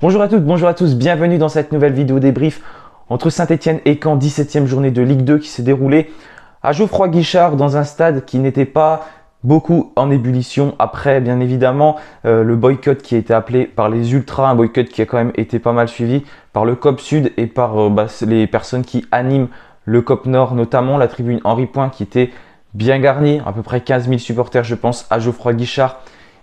Bonjour à toutes, bonjour à tous, bienvenue dans cette nouvelle vidéo débrief entre Saint-Etienne et Caen, 17e journée de Ligue 2 qui s'est déroulée à Geoffroy-Guichard dans un stade qui n'était pas beaucoup en ébullition. Après, bien évidemment, le boycott qui a été appelé par les ultras, un boycott qui a quand même été pas mal suivi par le COP Sud et par les personnes qui animent le COP Nord, notamment la tribune Henri Point qui était bien garnie, à peu près 15 000 supporters je pense à Geoffroy-Guichard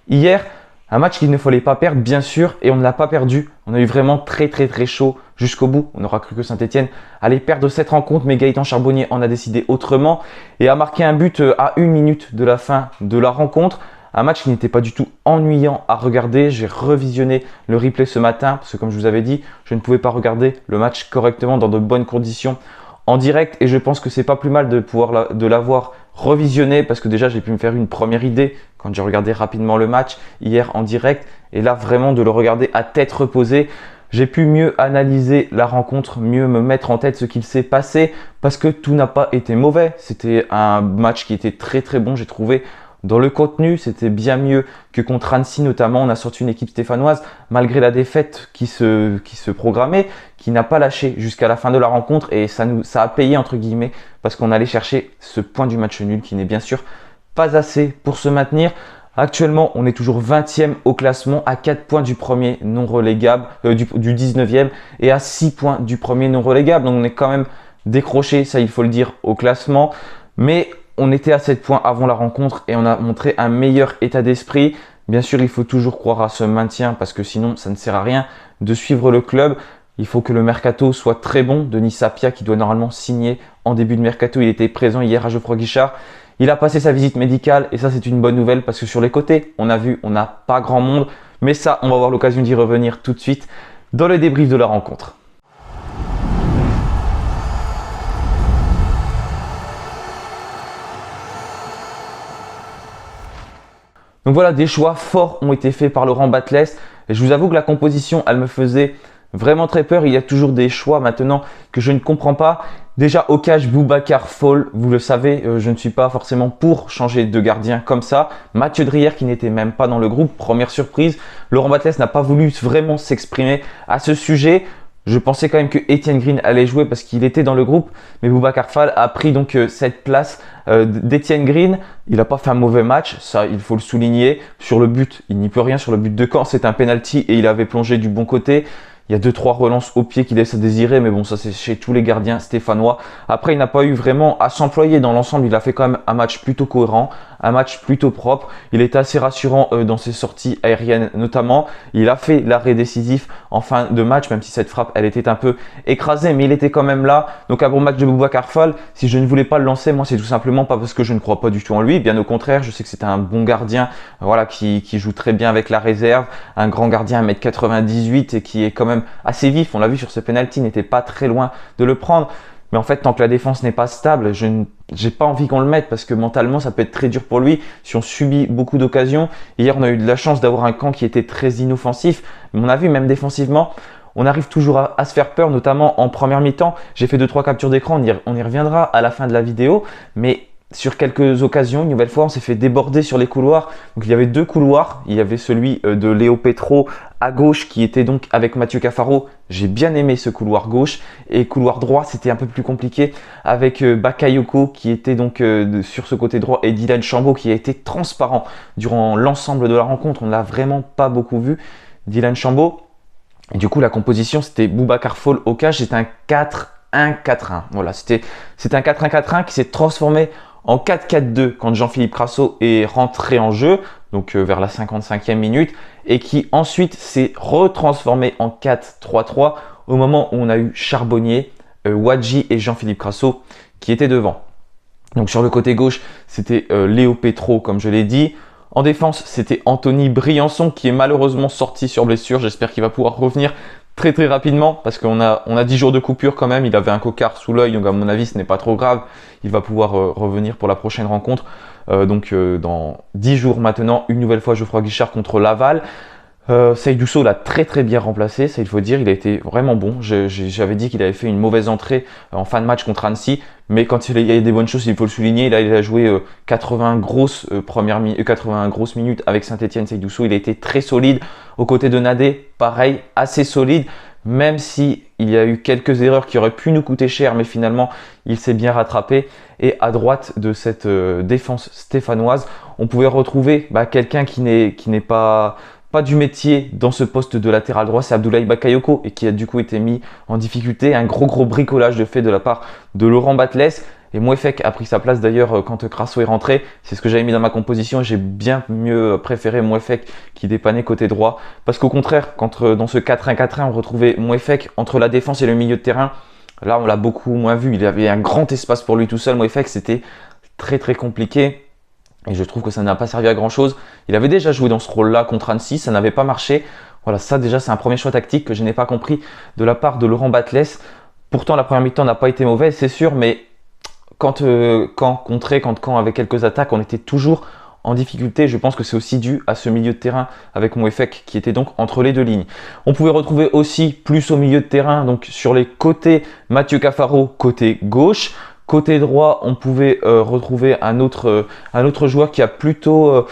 hier. Un match qu'il ne fallait pas perdre, bien sûr, et on ne l'a pas perdu. On a eu vraiment très chaud jusqu'au bout. On aura cru que Saint-Etienne allait perdre cette rencontre, mais Gaëtan Charbonnier en a décidé autrement et a marqué un but à 1 minute de la fin de la rencontre. Un match qui n'était pas du tout ennuyant à regarder. J'ai revisionné le replay ce matin, parce que comme je vous avais dit, je ne pouvais pas regarder le match correctement dans de bonnes conditions en direct, et je pense que c'est pas plus mal de l'avoir revisionné, parce que déjà j'ai pu me faire une première idée quand j'ai regardé rapidement le match hier en direct, et là vraiment de le regarder à tête reposée, j'ai pu mieux analyser la rencontre, mieux me mettre en tête ce qu'il s'est passé, parce que tout n'a pas été mauvais. C'était un match qui était très bon, j'ai trouvé. Dans le contenu, c'était bien mieux que contre Annecy notamment. On a sorti une équipe stéphanoise, malgré la défaite qui se programmait, qui n'a pas lâché jusqu'à la fin de la rencontre, et ça a payé entre guillemets, parce qu'on allait chercher ce point du match nul qui n'est bien sûr pas assez pour se maintenir. Actuellement, on est toujours 20e au classement, à 4 points du premier non relégable, du 19e, et à 6 points du premier non relégable. Donc on est quand même décroché, ça il faut le dire, au classement. Mais on était à 7 points avant la rencontre et on a montré un meilleur état d'esprit. Bien sûr, il faut toujours croire à ce maintien, parce que sinon ça ne sert à rien de suivre le club. Il faut que le mercato soit très bon. Denis Sapia, qui doit normalement signer en début de mercato, il était présent hier à Geoffroy-Guichard. Il a passé sa visite médicale et ça c'est une bonne nouvelle, parce que sur les côtés, on a vu, on n'a pas grand monde. Mais ça, on va avoir l'occasion d'y revenir tout de suite dans le débrief de la rencontre. Donc voilà, des choix forts ont été faits par Laurent Batles. Et je vous avoue que la composition, elle me faisait vraiment très peur. Il y a toujours des choix maintenant que je ne comprends pas. Déjà, au cage, Boubacar Fall, vous le savez, je ne suis pas forcément pour changer de gardien comme ça. Mathieu Drière qui n'était même pas dans le groupe, première surprise. Laurent Batles n'a pas voulu vraiment s'exprimer à ce sujet. Je pensais quand même que Etienne Green allait jouer parce qu'il était dans le groupe, mais Boubacar Fall a pris donc cette place d'Etienne Green. Il n'a pas fait un mauvais match, ça il faut le souligner. Sur le but, il n'y peut rien. Sur le but de Caen, c'est un penalty et il avait plongé du bon côté. Il y a 2-3 relances au pied qui laissent à désirer, mais bon, ça c'est chez tous les gardiens stéphanois. Après, il n'a pas eu vraiment à s'employer dans l'ensemble. Il a fait quand même un match plutôt cohérent, un match plutôt propre. Il était assez rassurant dans ses sorties aériennes notamment. Il a fait l'arrêt décisif en fin de match, même si cette frappe, elle était un peu écrasée, mais il était quand même là. Donc un bon match de Boubacar Fall. Si je ne voulais pas le lancer, moi, c'est tout simplement pas parce que je ne crois pas du tout en lui. Bien au contraire, je sais que c'est un bon gardien, voilà, qui joue très bien avec la réserve. Un grand gardien 1m98 et qui est quand même assez vif. On l'a vu sur ce penalty, n'était pas très loin de le prendre. Mais en fait, tant que la défense n'est pas stable, je n'ai pas envie qu'on le mette, parce que mentalement, ça peut être très dur pour lui si on subit beaucoup d'occasions. Hier, on a eu de la chance d'avoir un Caen qui était très inoffensif. Mais on a vu, même défensivement, on arrive toujours à se faire peur, notamment en première mi-temps. J'ai fait 2-3 captures d'écran, on y reviendra à la fin de la vidéo. Mais sur quelques occasions, une nouvelle fois, on s'est fait déborder sur les couloirs. Donc il y avait 2 couloirs. Il y avait celui de Léo Petro à gauche qui était donc avec Mathieu Cafaro. J'ai bien aimé ce couloir gauche. Et couloir droit, c'était un peu plus compliqué avec Bakayoko qui était donc sur ce côté droit, et Dylan Chambaud qui a été transparent durant l'ensemble de la rencontre. On ne l'a vraiment pas beaucoup vu, Dylan Chambaud. Et du coup, la composition, c'était Boubacar Fall au cage. C'était un 4-1-4-1. Voilà, c'était un 4-1-4-1 qui s'est transformé en 4-4-2 quand Jean-Philippe Crasso est rentré en jeu, donc vers la 55e minute, et qui ensuite s'est retransformé en 4-3-3 au moment où on a eu Charbonnier, Wadji et Jean-Philippe Crasso qui étaient devant. Donc sur le côté gauche, c'était Léo Petro, comme je l'ai dit. En défense, c'était Anthony Briançon qui est malheureusement sorti sur blessure. J'espère qu'il va pouvoir revenir très rapidement, parce qu'on a 10 jours de coupure quand même. Il avait un cocard sous l'œil, donc à mon avis ce n'est pas trop grave. Il va pouvoir revenir pour la prochaine rencontre. Dans 10 jours maintenant, une nouvelle fois Geoffroy-Guichard contre Laval. Seydou Sow l'a très bien remplacé, ça il faut dire, il a été vraiment bon. J'avais dit qu'il avait fait une mauvaise entrée en fin de match contre Annecy, mais quand il y a des bonnes choses, il faut le souligner. Là, il a joué 80 grosses minutes avec Saint-Etienne. Seydou Sow, il a été très solide. Aux côtés de Nadé, pareil, assez solide, même si il y a eu quelques erreurs qui auraient pu nous coûter cher, mais finalement, il s'est bien rattrapé. Et à droite de cette défense stéphanoise, on pouvait retrouver quelqu'un qui n'est pas du métier dans ce poste de latéral droit, c'est Abdoulaye Bakayoko et qui a du coup été mis en difficulté. Un gros bricolage de fait de la part de Laurent Batles. Et Mouefek a pris sa place d'ailleurs quand Crasso est rentré. C'est ce que j'avais mis dans ma composition. J'ai bien mieux préféré Mouefek qui dépannait côté droit. Parce qu'au contraire, quand dans ce 4-1-4-1, on retrouvait Mouefek entre la défense et le milieu de terrain, là on l'a beaucoup moins vu. Il avait un grand espace pour lui tout seul. Mouefek, c'était très compliqué. Et je trouve que ça n'a pas servi à grand chose. Il avait déjà joué dans ce rôle-là contre Annecy, ça n'avait pas marché. Voilà, ça déjà c'est un premier choix tactique que je n'ai pas compris de la part de Laurent Batles. Pourtant la première mi-temps n'a pas été mauvaise, c'est sûr, mais quand Caen avait quelques attaques, on était toujours en difficulté. Je pense que c'est aussi dû à ce milieu de terrain avec Mouefek qui était donc entre les deux lignes. On pouvait retrouver aussi plus au milieu de terrain, donc sur les côtés, Mathieu Cafaro côté gauche. Côté droit, on pouvait retrouver un autre joueur qui a plutôt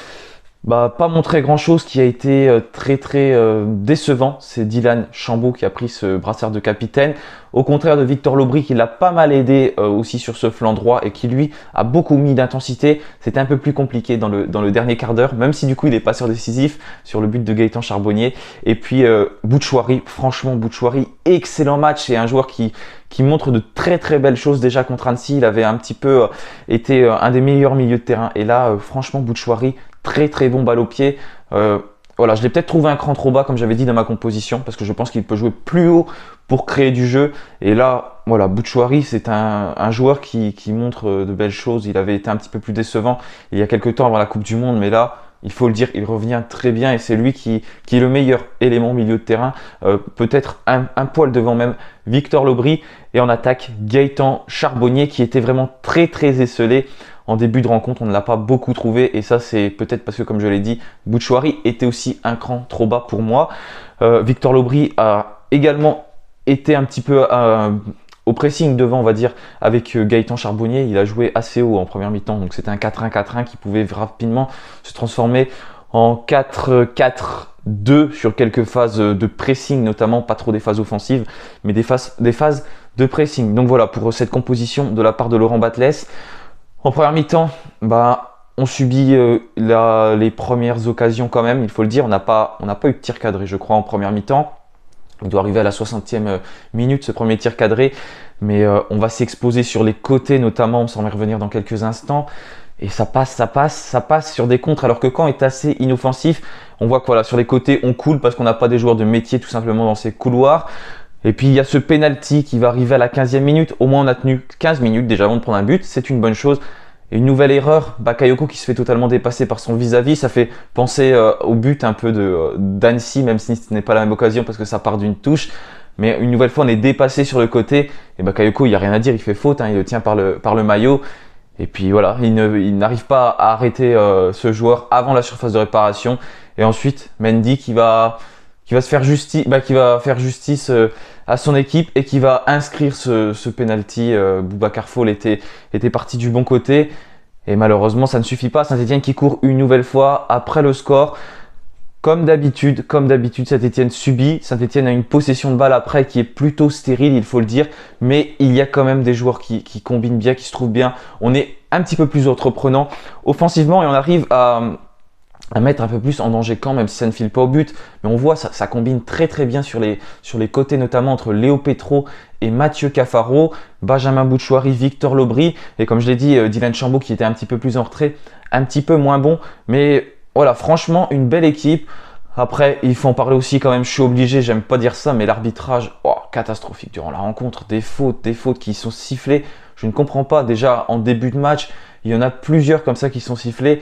pas montré grand chose, qui a été très décevant. C'est Dylan Chambaud qui a pris ce brassard de capitaine. Au contraire de Victor Lobry qui l'a pas mal aidé aussi sur ce flanc droit et qui lui a beaucoup mis d'intensité. C'était un peu plus compliqué dans le dernier quart d'heure, même si du coup il est passeur décisif sur le but de Gaëtan Charbonnier. Et puis Bouchouari, franchement Bouchouari, excellent match. C'est un joueur qui montre de très belles choses déjà contre Annecy. Il avait un petit peu été un des meilleurs milieux de terrain. Et là, franchement, Bouchouari, très bon balle au pied. Voilà, je l'ai peut-être trouvé un cran trop bas, comme j'avais dit dans ma composition, parce que je pense qu'il peut jouer plus haut pour créer du jeu. Et là, voilà, Bouchouari, c'est un joueur qui montre de belles choses. Il avait été un petit peu plus décevant il y a quelques temps avant la Coupe du Monde, mais là, il faut le dire, il revient très bien et c'est lui qui est le meilleur élément milieu de terrain, peut-être un poil devant même Victor Lobry. Et en attaque, Gaëtan Charbonnier qui était vraiment très esselé. En début de rencontre, on ne l'a pas beaucoup trouvé et ça c'est peut-être parce que, comme je l'ai dit, Bouchouari était aussi un cran trop bas pour moi. Victor Lobry a également été un petit peu au pressing devant, on va dire, avec Gaëtan Charbonnier. Il a joué assez haut en première mi-temps, donc c'était un 4-1-4-1 qui pouvait rapidement se transformer en 4-4-2 sur quelques phases de pressing, notamment pas trop des phases offensives, mais des phases de pressing. Donc voilà pour cette composition de la part de Laurent Batles. En première mi-temps, on subit les premières occasions quand même, il faut le dire. On n'a pas eu de tir cadré, je crois, en première mi-temps. Il doit arriver à la 60e minute, ce premier tir cadré. Mais on va s'exposer sur les côtés notamment, on s'en va revenir dans quelques instants. Et ça passe sur des contres, alors que Caen est assez inoffensif. On voit que voilà, sur les côtés, on coule parce qu'on n'a pas des joueurs de métier tout simplement dans ces couloirs. Et puis il y a ce penalty qui va arriver à la 15e minute. Au moins on a tenu 15 minutes déjà avant de prendre un but, c'est une bonne chose. Et une nouvelle erreur, Bakayoko qui se fait totalement dépasser par son vis-à-vis. Ça fait penser au but un peu d'Annecy, même si ce n'est pas la même occasion parce que ça part d'une touche. Mais une nouvelle fois on est dépassé sur le côté. Et Bakayoko, il n'y a rien à dire, il fait faute, il le tient par le maillot. Et puis voilà, il n'arrive pas à arrêter ce joueur avant la surface de réparation. Et ensuite Mendy qui va faire justice à son équipe et qui va inscrire ce penalty. Boubacar Fall était parti du bon côté et malheureusement ça ne suffit pas. Saint-Etienne qui court une nouvelle fois après le score. Comme d'habitude, Saint-Etienne subit. Saint-Etienne a une possession de balle après qui est plutôt stérile, il faut le dire. Mais il y a quand même des joueurs qui combinent bien, qui se trouvent bien. On est un petit peu plus entreprenant offensivement et on arrive à mettre un peu plus en danger quand même si ça ne file pas au but. Mais on voit ça combine très bien sur les côtés, notamment entre Léo Petro et Mathieu Cafaro, Benjamin Bouchouari, Victor Lobry. Et comme je l'ai dit, Dylan Chambaud qui était un petit peu plus en retrait, un petit peu moins bon. Mais voilà, franchement, une belle équipe. Après, il faut en parler aussi quand même, je suis obligé, j'aime pas dire ça, mais l'arbitrage, catastrophique durant la rencontre. Des fautes qui sont sifflées. Je ne comprends pas, déjà en début de match, il y en a plusieurs comme ça qui sont sifflés.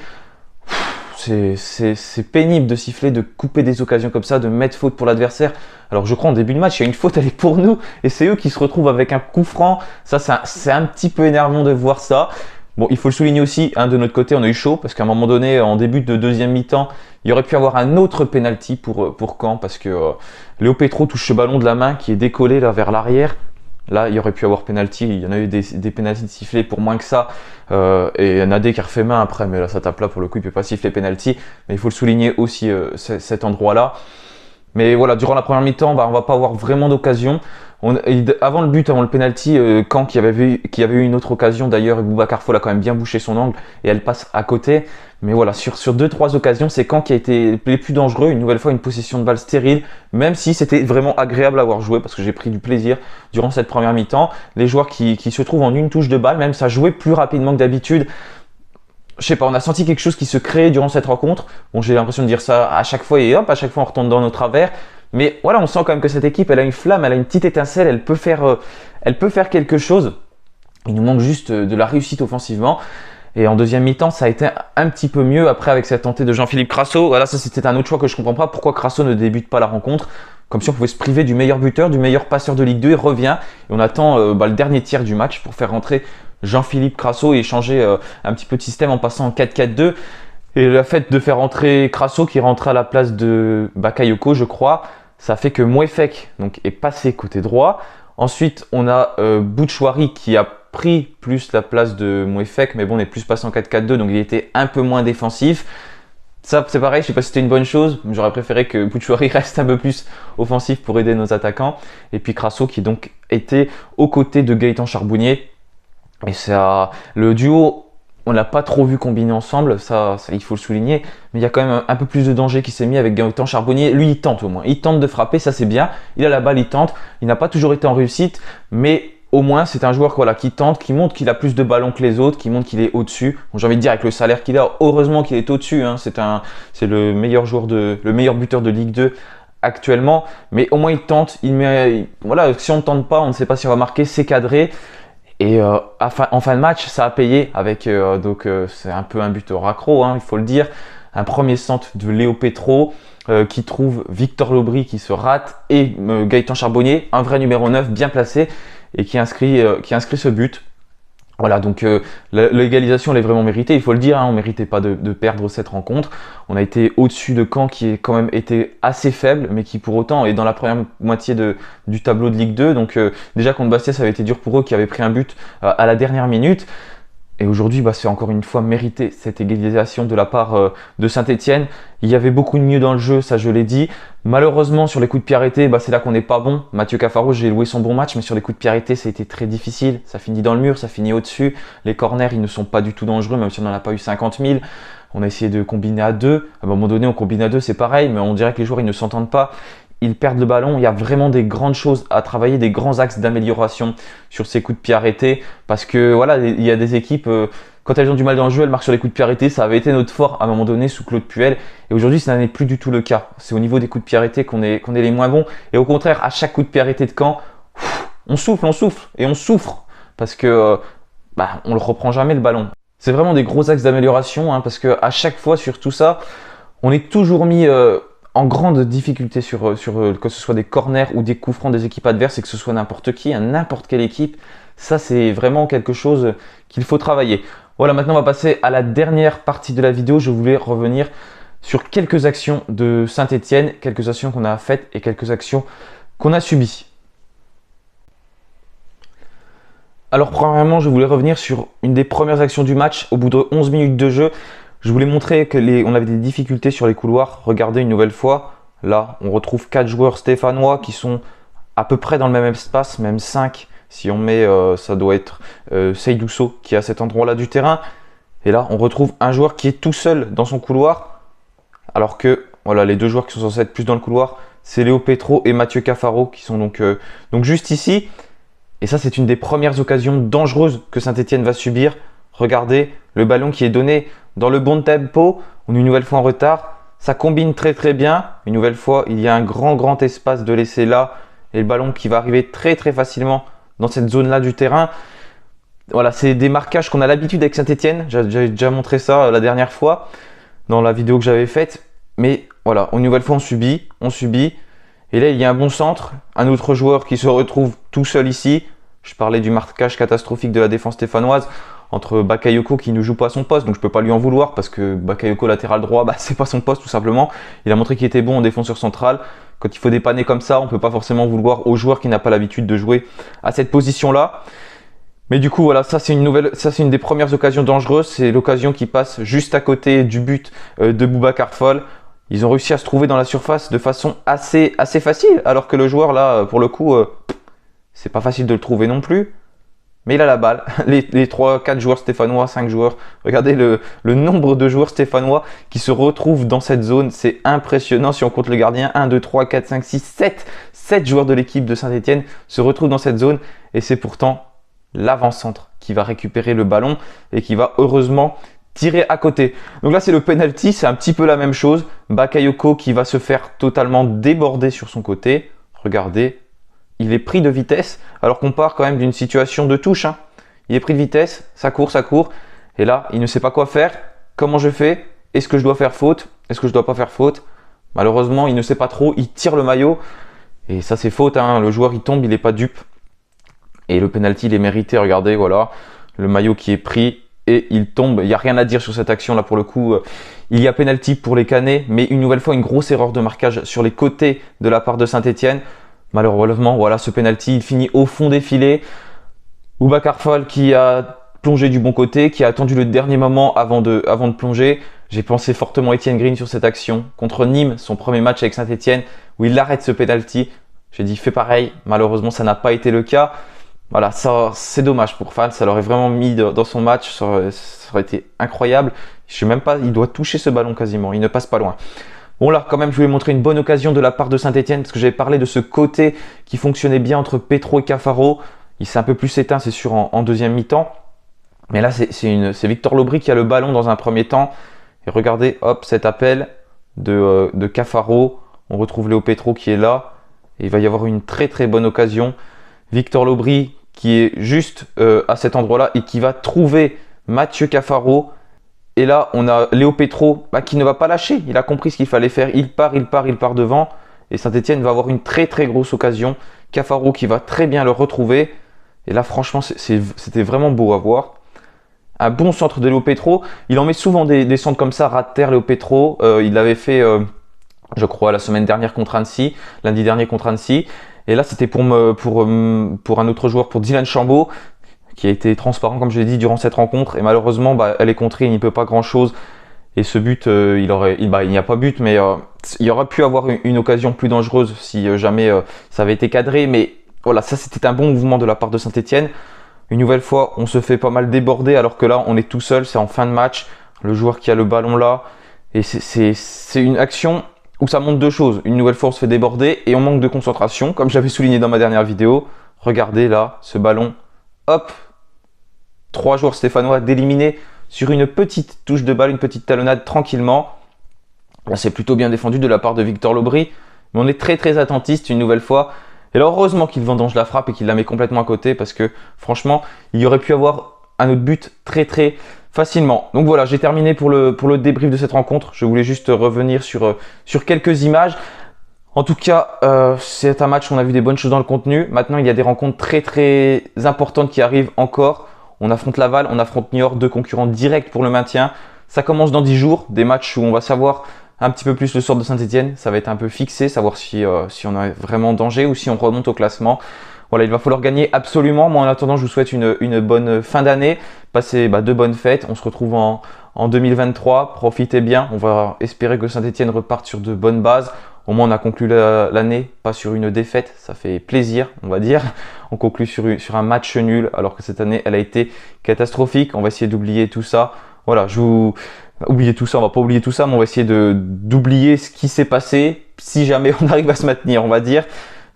C'est pénible de siffler, de couper des occasions comme ça, de mettre faute pour l'adversaire. Alors je crois en début de match, il y a une faute, elle est pour nous. Et c'est eux qui se retrouvent avec un coup franc. Ça, c'est un petit peu énervant de voir ça. Bon, il faut le souligner aussi, hein, de notre côté, on a eu chaud parce qu'à un moment donné, en début de deuxième mi-temps, il y aurait pu avoir un autre penalty pour Caen parce que Léo Petro touche ce ballon de la main qui est décollé là vers l'arrière. Là, il y aurait pu avoir penalty. Il y en a eu des penalties sifflés pour moins que ça. Et Nadé qui a refait main après, mais là, ça tape là pour le coup, il ne peut pas siffler penalty. Mais il faut le souligner aussi, cet endroit-là. Mais voilà, durant la première mi-temps, on va pas avoir vraiment d'occasion. Avant le but, avant le penalty, Caen qui avait eu une autre occasion d'ailleurs, et Boubacar Fall a quand même bien bouché son angle et elle passe à côté. Mais voilà, sur 2-3 occasions, c'est Caen qui a été les plus dangereux. Une nouvelle fois, une possession de balle stérile, même si c'était vraiment agréable à avoir joué parce que j'ai pris du plaisir durant cette première mi-temps. Les joueurs qui se trouvent en une touche de balle, même ça jouait plus rapidement que d'habitude. Je sais pas, on a senti quelque chose qui se créait durant cette rencontre. Bon, j'ai l'impression de dire ça à chaque fois et hop, à chaque fois on retombe dans nos travers. Mais voilà, on sent quand même que cette équipe, elle a une flamme, elle a une petite étincelle, elle peut faire quelque chose. Il nous manque juste de la réussite offensivement. Et en deuxième mi-temps, ça a été un petit peu mieux. Après, avec cette tentée de Jean-Philippe Crasso, voilà, ça c'était un autre choix que je comprends pas. Pourquoi Crasso ne débute pas la rencontre? Comme si on pouvait se priver du meilleur buteur, du meilleur passeur de Ligue 2. Il revient et on attend le dernier tiers du match pour faire rentrer Jean-Philippe Crasso et changer un petit peu de système en passant en 4-4-2. Et le fait de faire rentrer Crasso qui rentre à la place de Bakayoko, je crois, ça fait que Mouefek donc, est passé côté droit. Ensuite, on a Bouchouari qui a pris plus la place de Mouefek, mais bon, on est plus passé en 4-4-2, donc il était un peu moins défensif. Ça, c'est pareil, je sais pas si c'était une bonne chose. J'aurais préféré que Bouchouari reste un peu plus offensif pour aider nos attaquants. Et puis Crasso qui donc était aux côtés de Gaëtan Charbonnier. Et ça, le duo, on l'a pas trop vu combiner ensemble, ça il faut le souligner. Mais il y a quand même un peu plus de danger qui s'est mis avec Gaëtan Charbonnier. Lui, il tente au moins. Il tente de frapper, ça c'est bien. Il a la balle, il tente. Il n'a pas toujours été en réussite, mais au moins, c'est un joueur voilà, qui tente, qui montre qu'il a plus de ballons que les autres, qui montre qu'il est au-dessus. Bon, j'ai envie de dire, avec le salaire qu'il a, heureusement qu'il est au-dessus. Hein. C'est le meilleur buteur de Ligue 2 actuellement. Mais au moins, il tente. Voilà, si on ne tente pas, on ne sait pas si on va marquer, c'est cadré. Et en fin de match, ça a payé avec c'est un peu un but au raccro, hein, il faut le dire. Un premier centre de Léo Petro qui trouve Victor Lobry qui se rate et Gaëtan Charbonnier, un vrai numéro 9 bien placé et qui inscrit ce but. Voilà, donc l'égalisation elle est vraiment méritée, il faut le dire, hein, on ne méritait pas de perdre cette rencontre. On a été au-dessus de Caen qui est quand même été assez faible, mais qui pour autant est dans la première moitié du tableau de Ligue 2. Donc déjà contre Bastia, ça avait été dur pour eux qui avaient pris un but à la dernière minute. Et aujourd'hui, c'est encore une fois mérité cette égalisation de la part de Saint-Etienne. Il y avait beaucoup de mieux dans le jeu, ça je l'ai dit. Malheureusement, sur les coups de pied arrêtés, c'est là qu'on n'est pas bon. Mathieu Cafaro, j'ai loué son bon match, mais sur les coups de pied arrêtés, ça a été très difficile. Ça finit dans le mur, ça finit au-dessus. Les corners, ils ne sont pas du tout dangereux, même si on n'en a pas eu 50 000. On a essayé de combiner à deux. À un moment donné, on combine à deux, c'est pareil, mais on dirait que les joueurs, ils ne s'entendent pas. Ils perdent le ballon. Il y a vraiment des grandes choses à travailler, des grands axes d'amélioration sur ces coups de pied arrêtés. Parce que voilà, il y a des équipes, quand elles ont du mal dans le jeu, elles marquent sur les coups de pied arrêtés. Ça avait été notre fort à un moment donné sous Claude Puel. Et aujourd'hui, ça n'est plus du tout le cas. C'est au niveau des coups de pied arrêtés qu'on est les moins bons. Et au contraire, à chaque coup de pied arrêté de Caen, on souffle et on souffre. Parce que on ne le reprend jamais le ballon. C'est vraiment des gros axes d'amélioration, hein, parce qu'à chaque fois sur tout ça, on est toujours mis en grande difficulté sur que ce soit des corners ou des coups francs des équipes adverses et que ce soit n'importe qui, hein, n'importe quelle équipe. Ça, c'est vraiment quelque chose qu'il faut travailler. Voilà, maintenant on va passer à la dernière partie de la vidéo. Je voulais revenir sur quelques actions de Saint-Etienne, quelques actions qu'on a faites et quelques actions qu'on a subies. Alors premièrement, je voulais revenir sur une des premières actions du match. Au bout de 11 minutes de jeu, je voulais montrer on avait des difficultés sur les couloirs. Regardez une nouvelle fois, là on retrouve 4 joueurs stéphanois qui sont à peu près dans le même espace, même 5. Si on met, ça doit être Seydousso qui est à cet endroit-là du terrain. Et là, on retrouve un joueur qui est tout seul dans son couloir. Alors que voilà, les deux joueurs qui sont censés être plus dans le couloir, c'est Léo Petro et Mathieu Cafaro qui sont donc juste ici. Et ça, c'est une des premières occasions dangereuses que Saint-Etienne va subir. Regardez, le ballon qui est donné dans le bon tempo. On est une nouvelle fois en retard. Ça combine très très bien. Une nouvelle fois, il y a un grand espace de laisser là. Et le ballon qui va arriver très facilement dans cette zone-là du terrain. Voilà, c'est des marquages qu'on a l'habitude avec Saint-Etienne. J'avais déjà montré ça la dernière fois dans la vidéo que j'avais faite. Mais voilà, une nouvelle fois, on subit. Et là, il y a un bon centre. Un autre joueur qui se retrouve tout seul ici. Je parlais du marquage catastrophique de la défense stéphanoise. entre Bakayoko qui ne joue pas à son poste, donc je peux pas lui en vouloir parce que Bakayoko latéral droit, c'est pas son poste tout simplement. Il a montré qu'il était bon en défenseur central. Quand il faut dépanner comme ça, on peut pas forcément vouloir aux joueurs qui n'a pas l'habitude de jouer à cette position-là. Mais du coup, voilà, ça c'est une des premières occasions dangereuses. C'est l'occasion qui passe juste à côté du but de Boubacar Fall. Ils ont réussi à se trouver dans la surface de façon assez facile, alors que le joueur là, pour le coup, c'est pas facile de le trouver non plus. Mais il a la balle. Les 3-4 joueurs stéphanois, 5 joueurs, regardez le nombre de joueurs stéphanois qui se retrouvent dans cette zone. C'est impressionnant si on compte le gardien. 1, 2, 3, 4, 5, 6, 7. 7 joueurs de l'équipe de Saint-Etienne se retrouvent dans cette zone. Et c'est pourtant l'avant-centre qui va récupérer le ballon et qui va heureusement tirer à côté. Donc là, c'est le penalty. C'est un petit peu la même chose. Bakayoko qui va se faire totalement déborder sur son côté. Regardez. Il est pris de vitesse, alors qu'on part quand même d'une situation de touche. Il est pris de vitesse, ça court. Et là, il ne sait pas quoi faire. Comment je fais? Est-ce que je dois faire faute? Est-ce que je dois pas faire faute? Malheureusement, il ne sait pas trop. Il tire le maillot. Et ça, c'est faute. Le joueur, il tombe, il n'est pas dupe. Et le penalty, il est mérité. Regardez, voilà. Le maillot qui est pris et il tombe. Il n'y a rien à dire sur cette action là pour le coup. Il y a penalty pour les Canets, mais une nouvelle fois, une grosse erreur de marquage sur les côtés de la part de Saint-Etienne. Malheureusement, voilà, ce penalty, il finit au fond des filets. Boubacar Fall qui a plongé du bon côté, qui a attendu le dernier moment avant de plonger. J'ai pensé fortement à Etienne Green sur cette action. Contre Nîmes, son premier match avec Saint-Etienne, où il arrête ce penalty. J'ai dit, fais pareil. Malheureusement, ça n'a pas été le cas. Voilà, ça, c'est dommage pour Fall. Ça l'aurait vraiment mis dans son match. Ça aurait été incroyable. Je sais même pas, il doit toucher ce ballon quasiment. Il ne passe pas loin. Bon là, quand même, je voulais montrer une bonne occasion de la part de Saint-Etienne parce que j'avais parlé de ce côté qui fonctionnait bien entre Petro et Cafaro. Il s'est un peu plus éteint, c'est sûr, en deuxième mi-temps. Mais là, c'est Victor Lobry qui a le ballon dans un premier temps. Et regardez, hop, cet appel de Cafaro. On retrouve Léo Petro qui est là. Et il va y avoir une très très bonne occasion. Victor Lobry qui est juste à cet endroit-là et qui va trouver Mathieu Cafaro. Et là, on a Léo Petro qui ne va pas lâcher. Il a compris ce qu'il fallait faire. Il part devant. Et Saint-Etienne va avoir une très très grosse occasion. Cafaro qui va très bien le retrouver. Et là, franchement, c'était vraiment beau à voir. Un bon centre de Léo Petro. Il en met souvent des centres comme ça, ras de terre, Léo Petro. Il l'avait fait, je crois, la semaine dernière contre Annecy. Lundi dernier contre Annecy. Et là, c'était pour un autre joueur, pour Dylan Chambaud, qui a été transparent, comme je l'ai dit, durant cette rencontre. Et malheureusement, elle est contrée, il n'y peut pas grand-chose. Et ce but, il n'y a pas but, mais il y aurait pu avoir une occasion plus dangereuse si jamais ça avait été cadré. Mais voilà, ça, c'était un bon mouvement de la part de Saint-Etienne. Une nouvelle fois, on se fait pas mal déborder, alors que là, on est tout seul, c'est en fin de match. Le joueur qui a le ballon là. Et c'est une action où ça montre deux choses. Une nouvelle fois, on se fait déborder et on manque de concentration, comme j'avais souligné dans ma dernière vidéo. Regardez là, ce ballon. Hop, 3 joueurs stéphanois d'éliminer sur une petite touche de balle, une petite talonnade tranquillement. Là, c'est plutôt bien défendu de la part de Victor Lobry. Mais on est très très attentiste une nouvelle fois. Et là, heureusement qu'il vendange la frappe et qu'il la met complètement à côté parce que franchement, il y aurait pu avoir un autre but très très facilement. Donc voilà, j'ai terminé pour le débrief de cette rencontre. Je voulais juste revenir sur quelques images. En tout cas, c'est un match où on a vu des bonnes choses dans le contenu. Maintenant, il y a des rencontres très très importantes qui arrivent encore. On affronte Laval, on affronte Niort, 2 concurrents directs pour le maintien. Ça commence dans 10 jours, des matchs où on va savoir un petit peu plus le sort de Saint-Etienne. Ça va être un peu fixé, savoir si on a vraiment danger ou si on remonte au classement. Voilà, il va falloir gagner absolument. Moi, en attendant, je vous souhaite une bonne fin d'année. Passez de bonnes fêtes. On se retrouve en 2023. Profitez bien. On va espérer que Saint-Etienne reparte sur de bonnes bases. Au moins, on a conclu l'année, pas sur une défaite. Ça fait plaisir, on va dire. On conclut sur un match nul, alors que cette année, elle a été catastrophique. On va essayer d'oublier tout ça. Voilà, oublier tout ça, on va pas oublier tout ça, mais on va essayer d'oublier ce qui s'est passé, si jamais on arrive à se maintenir, on va dire.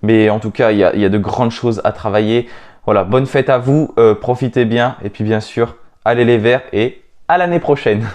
Mais en tout cas, il y a de grandes choses à travailler. Voilà, bonne fête à vous, profitez bien. Et puis bien sûr, allez les Verts et à l'année prochaine.